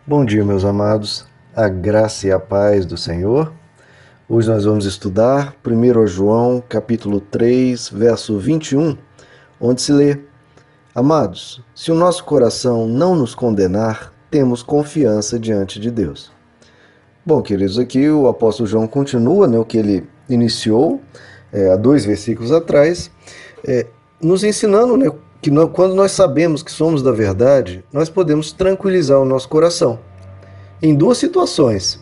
Bom dia, meus amados, a graça e a paz do Senhor. Hoje nós vamos estudar 1 João, capítulo 3, verso 21, onde se lê: Amados, se o nosso coração não nos condenar, temos confiança diante de Deus. Bom, queridos, aqui o apóstolo João continua, o que ele iniciou há 2 versículos atrás, nos ensinando, que quando nós sabemos que somos da verdade, nós podemos tranquilizar o nosso coração em duas situações,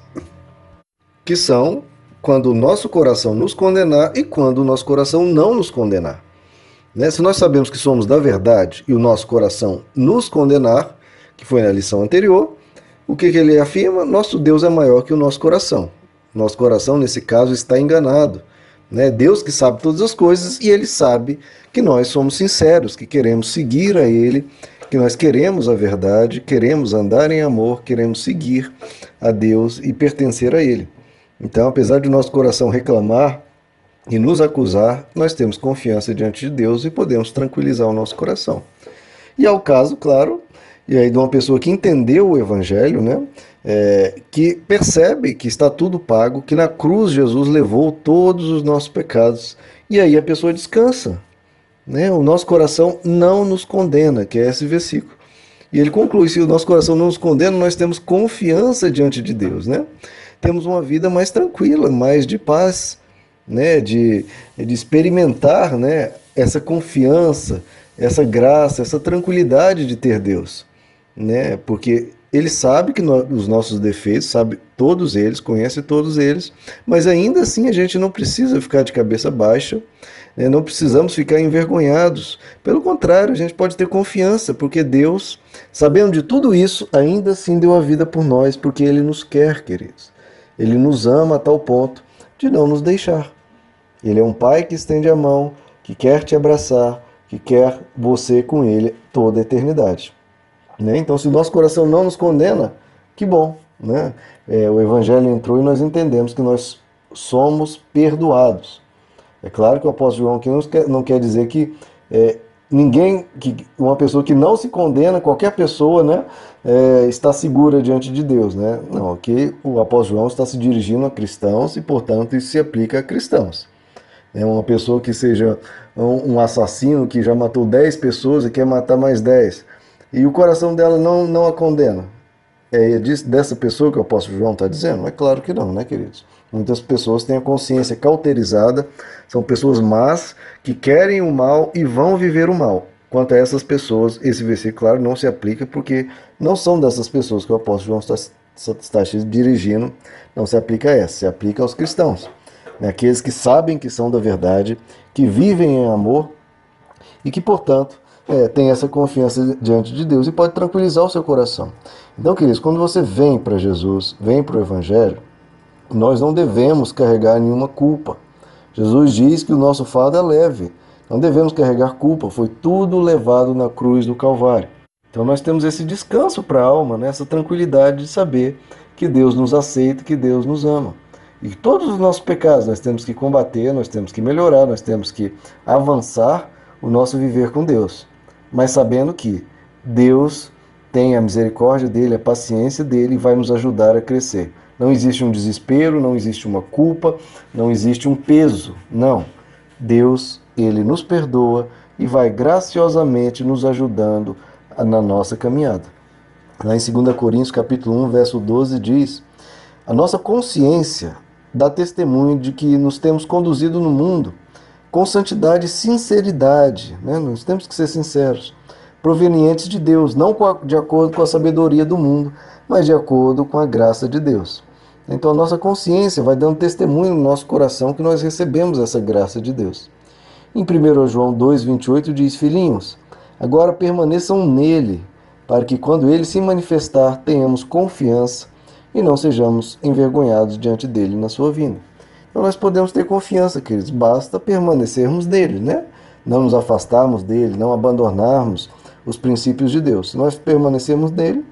que são quando o nosso coração nos condenar e quando o nosso coração não nos condenar. Se nós sabemos que somos da verdade e o nosso coração nos condenar, que foi na lição anterior, o que ele afirma? Nosso Deus é maior que o nosso coração. Nosso coração, nesse caso, está enganado. Deus que sabe todas as coisas, e Ele sabe que nós somos sinceros, que queremos seguir a Ele, que nós queremos a verdade, queremos andar em amor, queremos seguir a Deus e pertencer a Ele. Então, apesar de nosso coração reclamar e nos acusar, nós temos confiança diante de Deus e podemos tranquilizar o nosso coração. E ao caso, claro, e aí de uma pessoa que entendeu o Evangelho, que percebe que está tudo pago, que na cruz Jesus levou todos os nossos pecados, e aí a pessoa descansa. O nosso coração não nos condena, que é esse versículo. E ele conclui: se o nosso coração não nos condena, nós temos confiança diante de Deus. Temos uma vida mais tranquila, mais de paz, de experimentar essa confiança, essa graça, essa tranquilidade de ter Deus. Porque Ele sabe que os nossos defeitos, sabe todos eles, conhece todos eles, mas ainda assim a gente não precisa ficar de cabeça baixa, não precisamos ficar envergonhados. Pelo contrário, a gente pode ter confiança, porque Deus, sabendo de tudo isso, ainda assim deu a vida por nós, porque Ele nos quer, queridos. Ele nos ama a tal ponto de não nos deixar. Ele é um pai que estende a mão, que quer te abraçar, que quer você com Ele toda a eternidade. Então, se o nosso coração não nos condena, que bom. O Evangelho entrou e nós entendemos que nós somos perdoados. É claro que o apóstolo João aqui não quer dizer que uma pessoa que não se condena, qualquer pessoa, está segura diante de Deus. Não, aqui o apóstolo João está se dirigindo a cristãos e, portanto, isso se aplica a cristãos. Uma pessoa que seja um assassino que já matou 10 pessoas e quer matar mais 10, e o coração dela não a condena. É dessa pessoa que o apóstolo João está dizendo? É claro que não, queridos? Muitas pessoas têm a consciência cauterizada, são pessoas más que querem o mal e vão viver o mal. Quanto a essas pessoas, esse versículo, claro, não se aplica, porque não são dessas pessoas que o apóstolo João está se dirigindo, não se aplica a essa, se aplica aos cristãos. Aqueles que sabem que são da verdade, que vivem em amor e que, portanto, tem essa confiança diante de Deus e pode tranquilizar o seu coração. Então, queridos, quando você vem para Jesus, vem para o Evangelho, nós não devemos carregar nenhuma culpa. Jesus diz que o nosso fardo é leve. Não devemos carregar culpa, foi tudo levado na cruz do Calvário. Então nós temos esse descanso para a alma, essa tranquilidade de saber que Deus nos aceita, que Deus nos ama. E todos os nossos pecados nós temos que combater, nós temos que melhorar, nós temos que avançar o nosso viver com Deus. Mas sabendo que Deus tem a misericórdia dele, a paciência dele e vai nos ajudar a crescer. Não existe um desespero, não existe uma culpa, não existe um peso. Não. Deus, Ele nos perdoa e vai graciosamente nos ajudando na nossa caminhada. Lá em 2 Coríntios, capítulo 1, verso 12, diz: a nossa consciência dá testemunho de que nos temos conduzido no mundo com santidade e sinceridade. Nós temos que ser sinceros. Provenientes de Deus, não de acordo com a sabedoria do mundo, mas de acordo com a graça de Deus. Então a nossa consciência vai dando testemunho no nosso coração que nós recebemos essa graça de Deus. Em 1 João 2,28 diz: filhinhos, agora permaneçam nele, para que quando ele se manifestar tenhamos confiança e não sejamos envergonhados diante dele na sua vinda. Então nós podemos ter confiança, queridos, basta permanecermos nele, não nos afastarmos dele, não abandonarmos os princípios de Deus. Se nós permanecermos nele,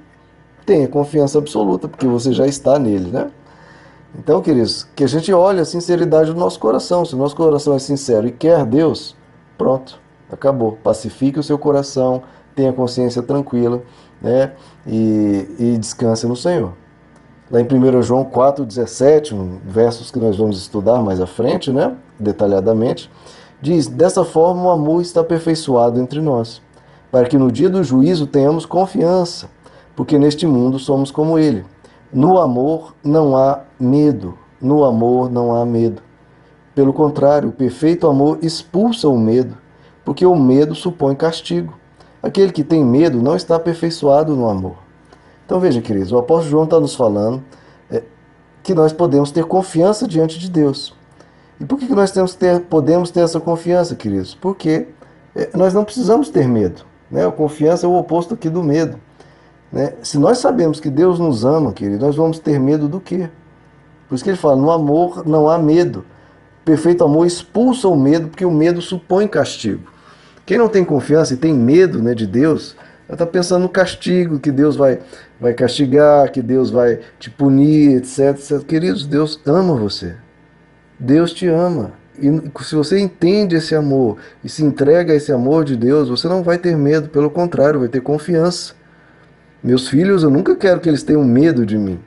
tenha confiança absoluta, porque você já está nele, Então, queridos, que a gente olhe a sinceridade do nosso coração. Se o nosso coração é sincero e quer Deus, pronto, acabou. Pacifique o seu coração, tenha consciência tranquila né? E descanse no Senhor. Lá em 1 João 4,17, versos que nós vamos estudar mais à frente, né? Detalhadamente, diz: dessa forma o amor está aperfeiçoado entre nós, para que no dia do juízo tenhamos confiança, porque neste mundo somos como ele. No amor não há medo, no amor não há medo. Pelo contrário, o perfeito amor expulsa o medo, porque o medo supõe castigo. Aquele que tem medo não está aperfeiçoado no amor. Então veja, queridos, o apóstolo João está nos falando que nós podemos ter confiança diante de Deus. E por que nós podemos ter essa confiança, queridos? Porque nós não precisamos ter medo. Né? A confiança é o oposto aqui do medo. Né? Se nós sabemos que Deus nos ama, querido, nós vamos ter medo do quê? Por isso que ele fala, no amor não há medo. Perfeito amor expulsa o medo, porque o medo supõe castigo. Quem não tem confiança e tem medo, né, de Deus, está pensando no castigo, que Deus vai castigar, que Deus vai te punir, etc, etc. Queridos, Deus ama você. Deus te ama. E se você entende esse amor e se entrega a esse amor de Deus, você não vai ter medo, pelo contrário, vai ter confiança. Meus filhos, eu nunca quero que eles tenham medo de mim.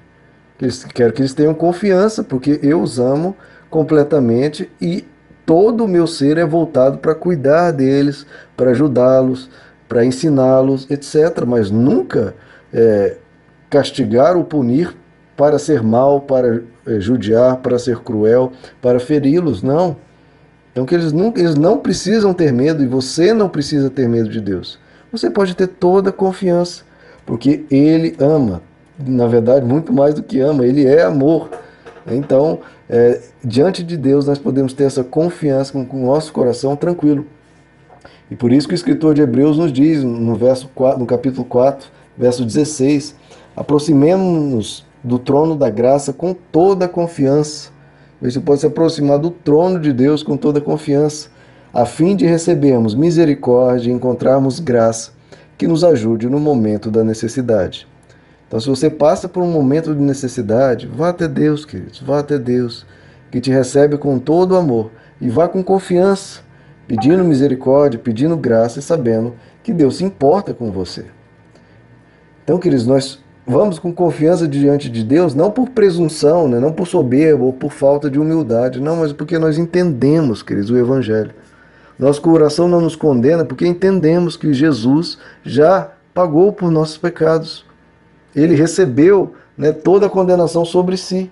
Quero que eles tenham confiança, porque eu os amo completamente e todo o meu ser é voltado para cuidar deles, para ajudá-los, para ensiná-los, etc. Mas nunca castigar ou punir para ser mal, para judiar, para ser cruel, para feri-los, não. Então que eles não precisam ter medo e você não precisa ter medo de Deus. Você pode ter toda a confiança, porque Ele ama. Na verdade, muito mais do que ama, Ele é amor. Então, diante de Deus, nós podemos ter essa confiança com o nosso coração tranquilo. E por isso que o escritor de Hebreus nos diz, no capítulo 4, verso 16, aproximemo-nos do trono da graça com toda a confiança. Você pode se aproximar do trono de Deus com toda a confiança, a fim de recebermos misericórdia e encontrarmos graça que nos ajude no momento da necessidade. Então, se você passa por um momento de necessidade, vá até Deus, queridos, vá até Deus, que te recebe com todo amor, e vá com confiança, pedindo misericórdia, pedindo graça e sabendo que Deus se importa com você. Então, queridos, nós vamos com confiança diante de Deus, não por presunção, né? Não por soberba ou por falta de humildade, não, mas porque nós entendemos, queridos, o Evangelho. Nosso coração não nos condena porque entendemos que Jesus já pagou por nossos pecados. Ele recebeu, né, toda a condenação sobre si.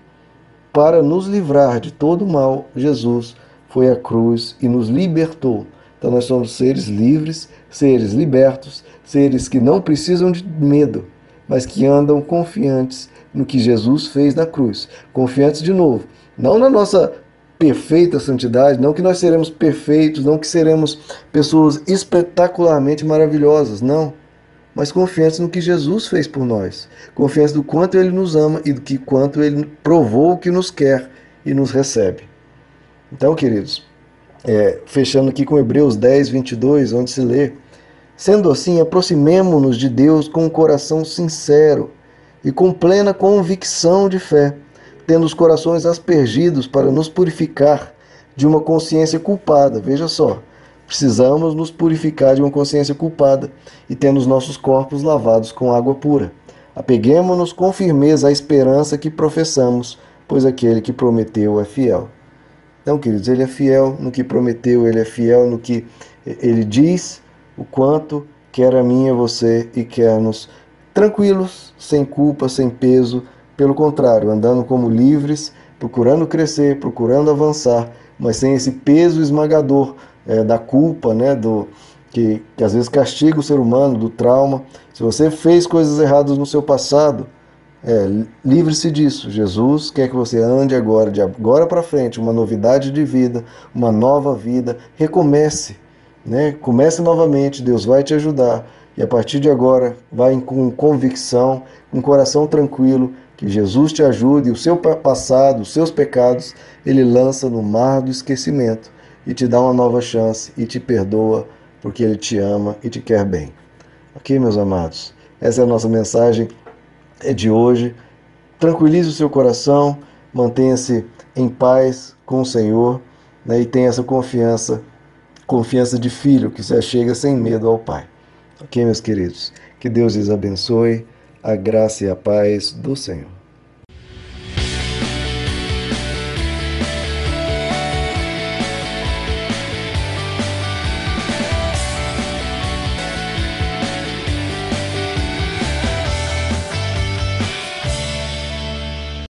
Para nos livrar de todo o mal, Jesus foi à cruz e nos libertou. Então nós somos seres livres, seres libertos, seres que não precisam de medo, mas que andam confiantes no que Jesus fez na cruz. Confiantes de novo, não na nossa perfeita santidade, não que nós seremos perfeitos, não que seremos pessoas espetacularmente maravilhosas, não. Mas confiantes no que Jesus fez por nós. Confiantes do quanto Ele nos ama e do que quanto Ele provou que nos quer e nos recebe. Então, queridos, fechando aqui com Hebreus 10, 22, onde se lê: sendo assim, aproximemo-nos de Deus com um coração sincero e com plena convicção de fé, tendo os corações aspergidos para nos purificar de uma consciência culpada. Veja só, precisamos nos purificar de uma consciência culpada e tendo os nossos corpos lavados com água pura. Apeguemo-nos com firmeza à esperança que professamos, pois aquele que prometeu é fiel. Então, queridos, Ele é fiel no que prometeu, Ele é fiel no que Ele diz, o quanto quer a mim e a você e quer-nos tranquilos, sem culpa, sem peso, pelo contrário, andando como livres, procurando crescer, procurando avançar, mas sem esse peso esmagador da culpa, né, que às vezes castiga o ser humano, do trauma. Se você fez coisas erradas no seu passado, livre-se disso. Jesus quer que você ande agora, de agora para frente, uma novidade de vida, uma nova vida. Recomece, né? Comece novamente, Deus vai te ajudar. E a partir de agora, vai com convicção, com coração tranquilo, que Jesus te ajude e o seu passado, os seus pecados, Ele lança no mar do esquecimento e te dá uma nova chance e te perdoa, porque Ele te ama e te quer bem. Ok, meus amados? Essa é a nossa mensagem de hoje. Tranquilize o seu coração, mantenha-se em paz com o Senhor, né, e tenha essa confiança de filho que se achega sem medo ao Pai. Ok, meus queridos? Que Deus lhes abençoe, a graça e a paz do Senhor.